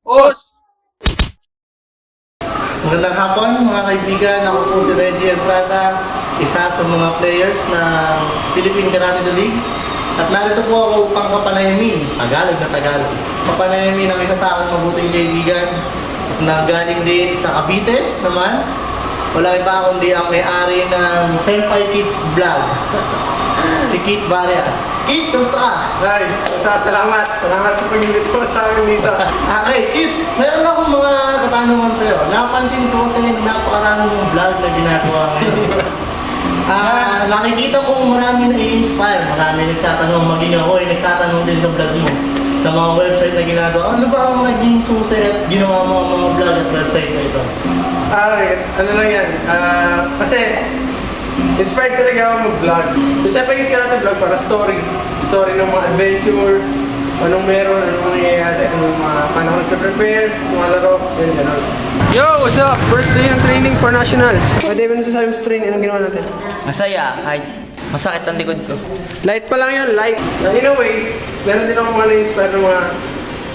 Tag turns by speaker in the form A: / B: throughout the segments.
A: Os!
B: Magandang hapon mga kaibigan, ako po si Reggie Entrada, isa sa mga players ng Philippine Karate League. At narito po ako upang kapanayamin, Tagalog na Tagalog. Kapanayamin ang isa sa aking mabuting kaibigan na galing din sa Cavite naman. Wala iba kundi ang may-ari ng Senpai Kids Vlog, si Kit Barria. Kit, kamusta ka?
A: Ay, salamat. Salamat sa pag-invite mo sa akin dito.
B: Okay, Kit, meron akong mga katanungan sa'yo. Napansin ko kasi napakaraming mong vlog na ginagawa ngayon. Nakikita kong marami na i-inspire. Marami nagtatanong, maging ako ay nagtatanong din sa vlog mo. Sa mga website na ginagawa. Ano ba ang naging susi at ginawa mo ang mga vlog at website na ito?
A: Ano lang yan. Kasi, inspired talaga ako mag-vlog. Kasi pag-isip ka natin vlog para story. Story ng mga adventure, anong meron, anong nangyayari, paano ko nagpe-prepare, mga laro, yun, gano'n. Yo, what's up? First day ng training for nationals. Pwede ba nasasabi mo sa training, anong ginawa natin?
C: Masaya, kahit masakit ang likod ko.
A: Light pa lang yun, light. In a way, meron din ako mga na-inspire ng mga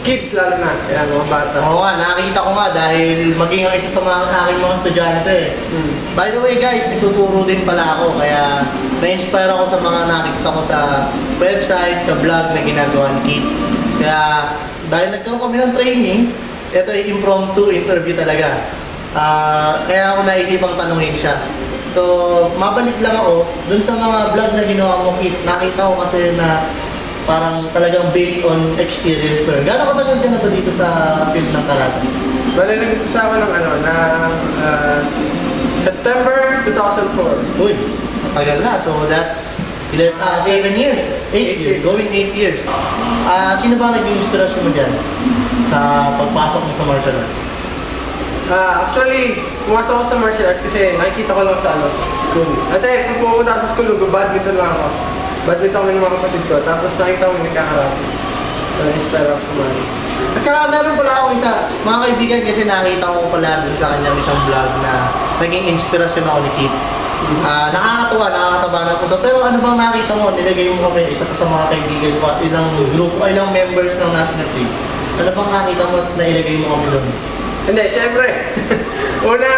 A: kids lalo na, kaya mga bata.
B: Oo nga, nakikita ko nga dahil maging ang isa sa mga aking mga estudyante. By the way guys, nagtuturo din pala ako kaya na-inspire ako sa mga nakikita ko sa website, sa vlog na ginagawa ni Kit. Kaya dahil nagkaroon kami ng training, ito ay impromptu interview talaga. Kaya ako naisipang tanungin siya. So, mabalik lang ako dun sa mga vlog na ginawa mo, Kit. Nakita ko kasi na parang talagang based on experience ko. Gano'n katagal ka na ba dito sa field ng karate?
A: Bale, nag-umpisa ako ng September 2004.
B: Uy, matagal na. So that's 7 years. 8 years. Going 8 years. Sino ba naging inspirasyon mo dyan sa pagpasok mo sa martial arts?
A: Actually, pumasok ako sa martial arts kasi nakikita ko lang sa school. At pag pumunta ako sa school, badminton lang ako. Badminton kami ng mga kapatid ko. Tapos nakita ko yung nagkakarate. Na-inspire ako sa mga.
B: At saka meron pala ako isa, mga kaibigan kasi nakita ko pala dun sa kanyang isang vlog na naging inspirasyon ako ni Kit. Nakakatuwa, nakakataba ng puso. Pero ano bang nakita mo? Nilagay mo kami isa pa sa mga kaibigan ko, ilang group, ilang members ng national team. Ano bang nakita mo at nailagay mo kami doon?
A: Hindi, syempre. Una,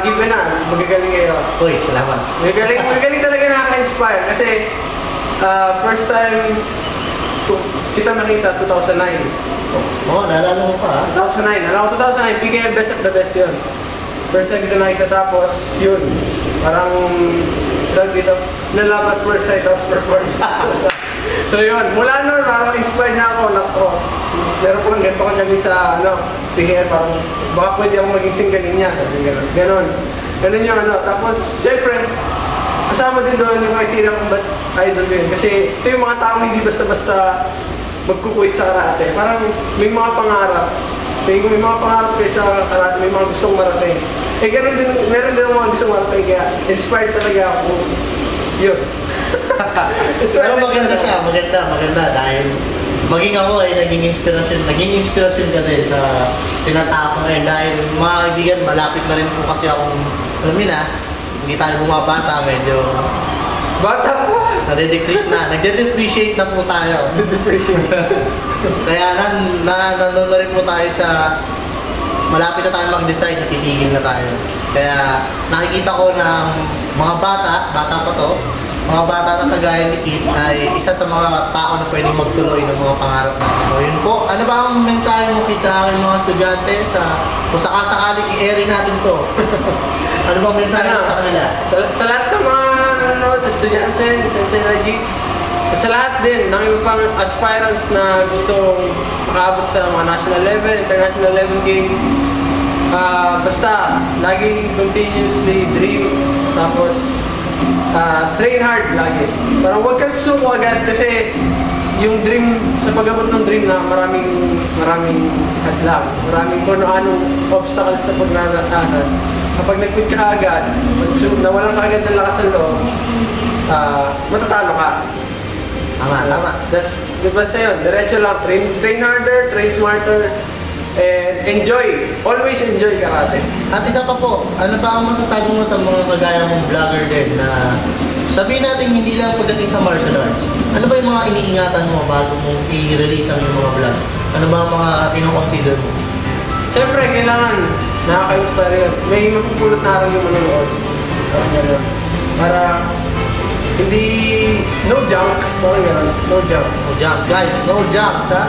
A: given na, magagaling kayo.
B: Uy, salamat.
A: Magagaling talaga nakaka-inspire kasi first time kita nakita 2009.
B: Oo, naalala mo pa
A: 2009. Alam ko 2009, PKL Best of the Best yun. First time kita nakita tapos yun. Parang dito, nalabat first sight tapos performance. So yun, mula nun parang inspired na ako. Meron ko lang ganito kanyang sa PKL, parang baka pwede ako maging singgaling niya. Ganon yung Tapos, syempre, kasama din doon yung criteria kung ba't idol ko yun. Kasi ito yung mga taong hindi basta-basta magkukuit sa karate. Parang may mga pangarap. Kaya kung may mga pangarap kayo sa karate, may mga gustong marating. Ganon din, meron din mga gustong marating. Kaya inspired talaga ako. Yun.
B: Pero maganda siya, maganda dahil maging ako ay naging inspirasyon ka din sa tinatawag ko ngayon dahil mga kaibigan, malapit na rin po kasi akong, alam mo na, hindi tayo bumabata, medyo
A: Bata pa!
B: nagde-depreciate na po tayo. Kaya nandun na rin po tayo sa, malapit na tayo mag-decide na titigil na tayo. Kaya nakikita ko na mga bata pa to, mga bata na kagaya ni Kit ay isa sa mga tao na pwedeng magtuloy ng mga pangarap natin. So yun po, ano ba ang mensahe mo kita aking mga estudyante kung sakasakaling i-airin natin to? Ano bang mensahe mo sa kanila?
A: Sa lahat ng mga sa estudyante, sa Reggie, at sa lahat din ng iba pang aspirants na gustong makaabot sa mga national level, international level games, basta lagi continuously dream, tapos train hard lagi. Parang huwag kang susuko agad kasi yung dream, sa pag-abot ng dream na maraming hadlang, maraming kung anong obstacles na paglalaanan. Kapag nag-quit ka agad, nawalan ka agad ng lakas ng loob, matatalo ka.
B: Tama.
A: Diba sa'yo, diretso lang, train harder, train smarter, and enjoy. Always enjoy karate.
B: At isa pa po, ano ba ang masasabi mo sa mga kagaya mong vlogger din na sabihin natin hindi lang pagdating sa martial arts, ano ba yung mga iniingatan mo bago mo i-release ang yung mga vlog? Ano ba ang mga kino-consider mo?
A: Siyempre, kailangan nakaka-inspire yun. May mapupulot na rin yung manonood. Parang gano'n. Para hindi, no junks, parang gano'n. No junks.
B: No junk, guys. No junk, ha?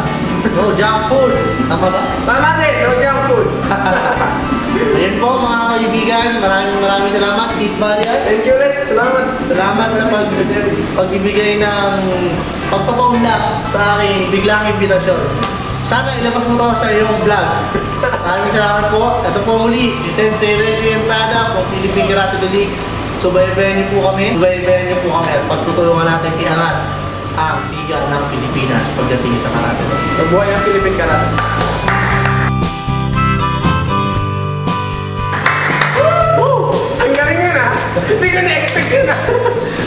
B: No junk food. Tama ba?
A: Tama din, no junk food.
B: Ayan po mga kaibigan. Maraming salamat, Tito Marias.
A: Thank you ulit. Salamat.
B: Salamat sa pagbibigay ng pagpapaunlak sa aking biglang imbitasyon. Sana ilabas mo to sa iyong vlog. Maraming salamat po. Ito po muli, si Sensei Reggie Entrada po, Philippine Karate League. Subaybayan niyo po kami. Subaybayan niyo po kami at pagtutulungan natin iangat ang Liga ng Pilipinas pagdating sa karate.
A: Mabuhay ang Philippine Karate. Ang galing yun ah! Hindi ko na-expect yun ah!